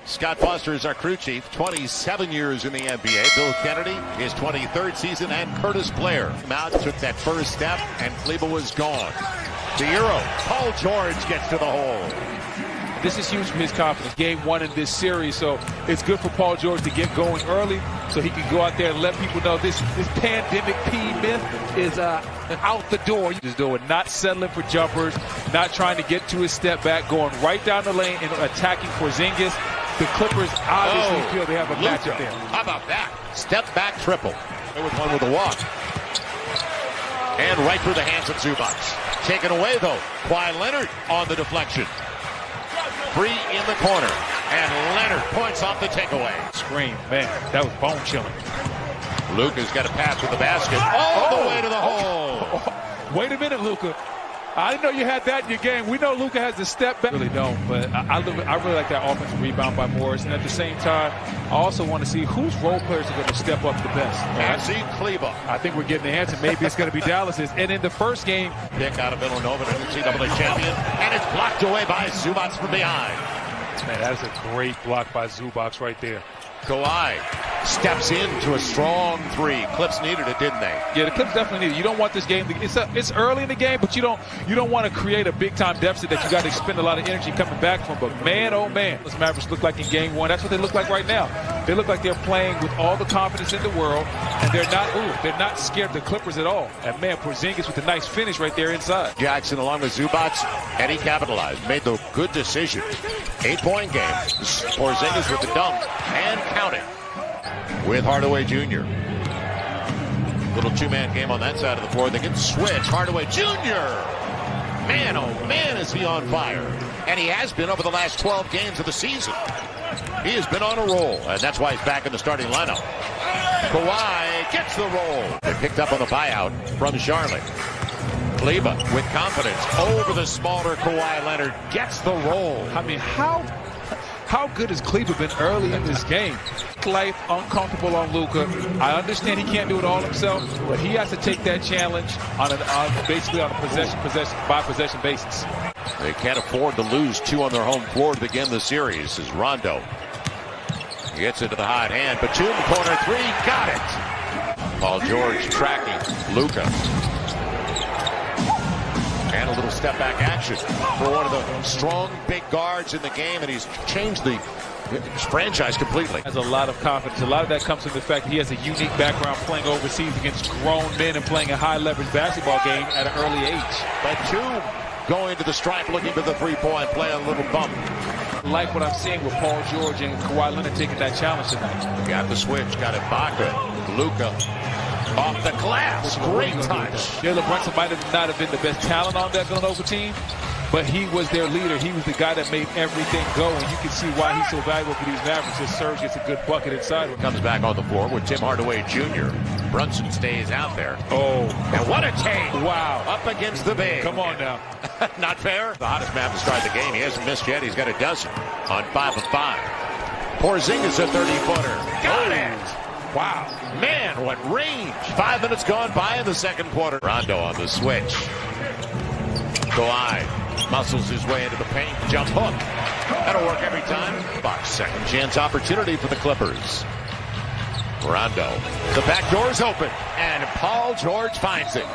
Scott Foster is our crew chief, 27 years in the NBA. Bill Kennedy, his 23rd season, and Curtis Blair. Mavs took that first step, and Kleber was gone. The Euro, Paul George gets to the hole. This is huge for his confidence. Game one in this series, so it's good for Paul George to get going early so he can go out there and let people know this pandemic P myth is out the door. Just doing, not settling for jumpers, not trying to get to his step back, going right down the lane and attacking Porzingis. The Clippers obviously feel they have a matchup there. How about that? Step back triple. There was one with a walk. And right through the hands of Zubac. Taken away, though. Kawhi Leonard on the deflection. Free in the corner. And Leonard points off the takeaway. Scream, man, that was bone-chilling. Luka's got a pass to the basket. All the way to the hole. Wait a minute, Luka. I didn't know you had that in your game. We know Luka has to step back. Really don't, but I really like that offensive rebound by Morris. And at the same time, I also want to see whose role players are going to step up the best. Nancy Kleber. I think we're getting the answer. Maybe it's going to be Dallas's. And in the first game, pick out of Villanova, the NCAA champion, and it's blocked away by Zubac from behind. Man, that is a great block by Zubac right there. Kawhi steps into a strong three. Clips needed it, didn't they? Yeah, the Clips definitely needed it. You don't want this game it's early in the game, but you don't want to create a big time deficit that you got to expend a lot of energy coming back from. But man, oh man, those Mavericks look like in game one. That's what they look like right now. They look like they're playing with all the confidence in the world, and they're not scared of the Clippers at all. And man, Porzingis with a nice finish right there inside. Jackson along with Zubac, and he capitalized. Made the good decision. 8-point game. Porzingis with the dunk and counting. With Hardaway Jr. Little two-man game on that side of the floor. They can switch. Hardaway Jr. Man, oh man, is he on fire. And he has been over the last 12 games of the season. He has been on a roll, and that's why he's back in the starting lineup. Kawhi gets the roll. They picked up on the buyout from Charlotte. Kleber with confidence over the smaller Kawhi Leonard gets the roll. I mean, how good has Kleber been early in this game? Life uncomfortable on Luka. I understand he can't do it all himself, but he has to take that challenge basically on a possession basis. They can't afford to lose two on their home floor to begin the series as Rondo gets into the hot hand. Batum corner three, got it. Paul George tracking Luka. And a little step back action for one of the strong big guards in the game, and he's changed the franchise completely. Has a lot of confidence. A lot of that comes from the fact he has a unique background playing overseas against grown men and playing a high leverage basketball game at an early age. Batum going to the stripe, looking for the three-point play, a little bump. Like what I'm seeing with Paul George and Kawhi Leonard taking that challenge tonight. Got the switch, got Ibaka, Luka. Off the glass, great touch. Jalen Brunson might not have been the best talent on that Villanova team, but he was their leader. He was the guy that made everything go, and you can see why he's so valuable for these Mavericks. As Serge gets a good bucket inside. Comes back on the floor with Tim Hardaway Jr. Brunson stays out there. Oh, and what a take! Wow, up against the big. Come on now. Not fair. The hottest man to start the game. He hasn't missed yet. He's got a dozen on 5 of 5. Porzingis a 30-footer. Got it. Wow. Man, what range. 5 minutes gone by in the second quarter. Rondo on the switch. Kawhi muscles his way into the paint. Jump hook. That'll work every time. Box second chance opportunity for the Clippers. Rondo. The back door's open. And Paul George finds it.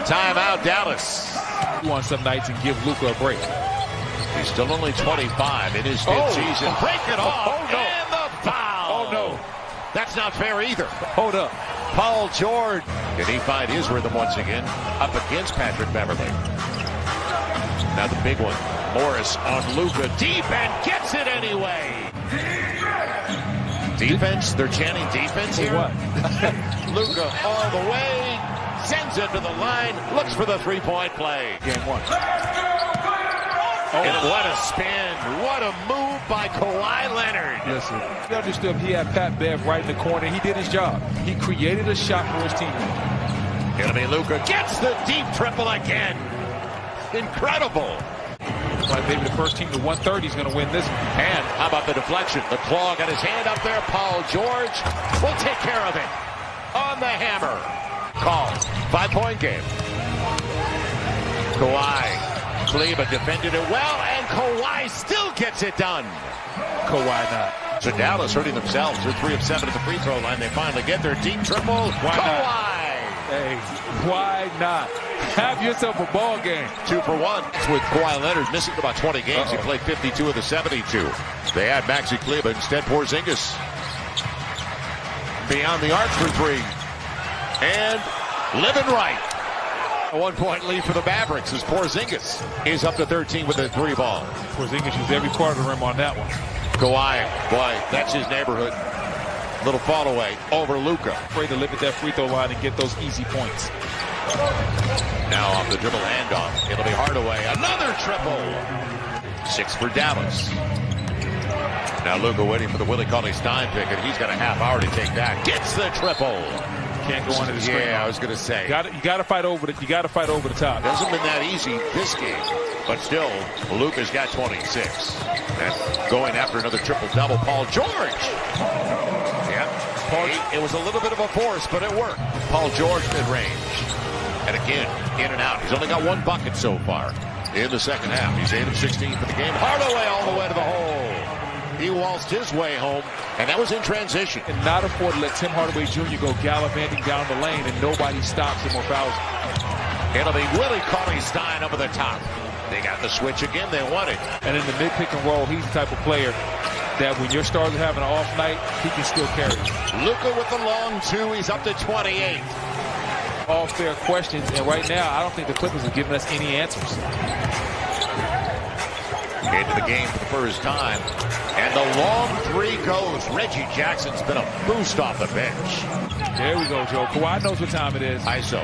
Timeout, Dallas. You want some nights and give Luka a break. He's still only 25 in his fifth season. Break it off. Oh, no. And the foul. Oh, no. That's not fair either. Hold up. Paul George. Can he find his rhythm once again? Up against Patrick Beverley. Now the big one. Morris on Luka. Deep and gets it anyway. Defense. They're chanting defense here. What? Luka all the way. Sends it to the line. Looks for the three-point play. Game one. Oh. And what a spin. What a move by Kawhi Leonard. Listen, he understood he had Pat Bev right in the corner. He did his job. He created a shot for his teammate. Gonna be Luka. Gets the deep triple again. Incredible. Like maybe the first team to 130 is going to win this one. And how about the deflection? The claw got his hand up there. Paul George will take care of it. On the hammer. Call. 5-point game. Kawhi Kleber defended it well, and Kawhi still gets it done. Kawhi not. So Dallas hurting themselves. They're 3 of 7 at the free throw line. They finally get their deep triple. Why Kawhi! Not? Hey, why not? Have yourself a ball game. 2 for 1. With Kawhi Leonard missing about 20 games. He played 52 of the 72. They add Maxi Kleber. Instead, Porzingis beyond the arc for 3. And living right. A 1-point lead for the Mavericks as Porzingis is up to 13 with a 3 ball. Porzingis used every part of the rim on that one. Kawhi, boy, that's his neighborhood. Little fall away over Luka. Afraid to live at that free throw line and get those easy points. Now off the dribble handoff. It'll be Hardaway. Another triple. 6 for Dallas. Now Luka waiting for the Willie Cauley-Stein pick, and he's got a half hour to take that. Gets the triple. Can't go under the screen. Yeah, I was going to say. You got to fight over the. You got to fight over the top. Hasn't been that easy this game, but still, Luka's got 26. And going after another triple-double, Paul George. Yeah, it was a little bit of a force, but it worked. Paul George mid-range. And again, in and out. He's only got 1 bucket so far in the second half. He's 8 of 16 for the game. Hardaway all the way to the hole. He waltzed his way home, and that was in transition. And not afford to let Tim Hardaway Jr. go gallivanting down the lane, and nobody stops him or fouls him. It'll be Willie Cauley-Stein over the top. They got the switch again. They want it. And in the mid-pick and roll, he's the type of player that when your stars are having an off night, he can still carry it. Luka with the long 2. He's up to 28. All fair questions, and right now, I don't think the Clippers have given us any answers. Into the game for the first time. And the long 3 goes. Reggie Jackson's been a boost off the bench. There we go, Joe. Kawhi knows what time it is. ISO.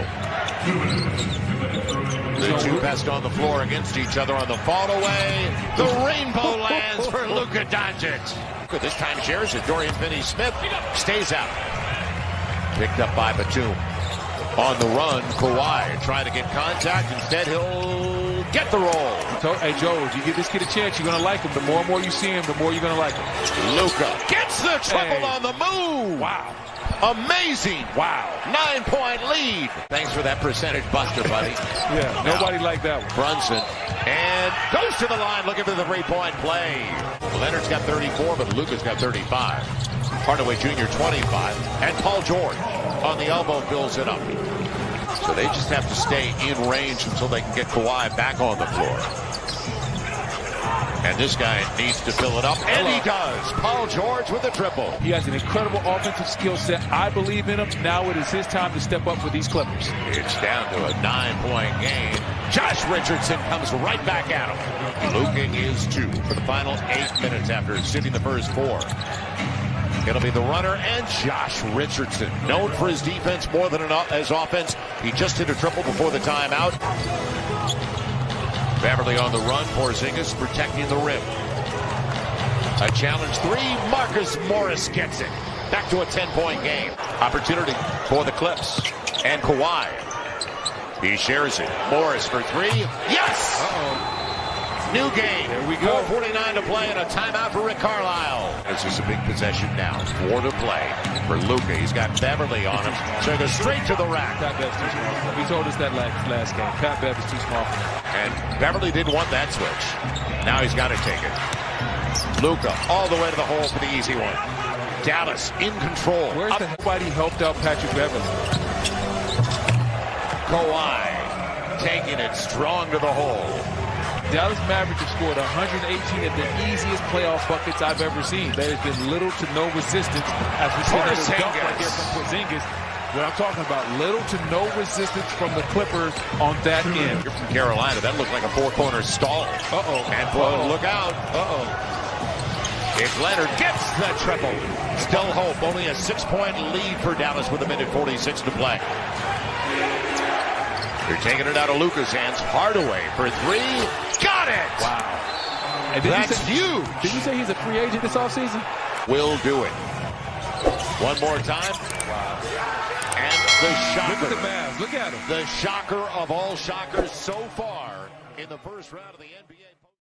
The 2 best on the floor against each other on the fall away. The rainbow lands for Luka Doncic. This time shares it. Dorian Finney-Smith stays out. Picked up by Batum. On the run, Kawhi trying to get contact. Instead, he'll get the roll. Hey, Joe, if you give this kid a chance, you're going to like him. The more and more you see him, the more you're going to like him. Luka gets the triple on the move. Wow. Amazing. Wow. 9-point lead. Thanks for that percentage buster, buddy. Yeah, nobody liked that one. Brunson. And goes to the line looking for the 3-point play. Leonard's got 34, but Luka's got 35. Hardaway Jr. 25. And Paul George on the elbow fills it up. So they just have to stay in range until they can get Kawhi back on the floor. And this guy needs to fill it up, and he does. Paul George with a triple. He has an incredible offensive skill set. I believe in him. Now it is his time to step up for these Clippers. It's down to a 9-point game. Josh Richardson comes right back at him. Luka is 2 for the final 8 minutes after sitting the first 4. It'll be the runner and Josh Richardson, known for his defense more than his offense. He just hit a triple before the timeout. Beverly on the run. Porzingis protecting the rim. A challenge 3. Marcus Morris gets it. Back to a 10-point game. Opportunity for the Clips. And Kawhi. He shares it. Morris for 3. Yes! New game. There we go. 4:49 to play and a timeout for Rick Carlisle. This is a big possession now. 4 to play for Luka. He's got Beverly on him. So he goes straight to the rack. Pat Bev's too small. He told us that last game. Pat Bev is too small for him. And Beverly didn't want that switch. Now he's got to take it. Luka all the way to the hole for the easy one. Dallas in control. Where's nobody helped out Patrick Beverly? Kawhi taking it strong to the hole. Dallas Mavericks have scored 118 of the easiest playoff buckets I've ever seen. There has been little to no resistance as we see this dunk right here from Porzingis. What I'm talking about, little to no resistance from the Clippers on that end. You're from Carolina. That looked like a 4-corner stall. And look out. If Leonard gets the triple, still hope. Only a 6-point lead for Dallas with 1:46 to play. They're taking it out of Luka's hands. Hardaway for 3. Got it! Wow. And that's huge. Did you say he's a free agent this offseason? Will do it. One more time. Wow. And the shocker. Look at the Mavs. Look at him. The shocker of all shockers so far in the first round of the NBA.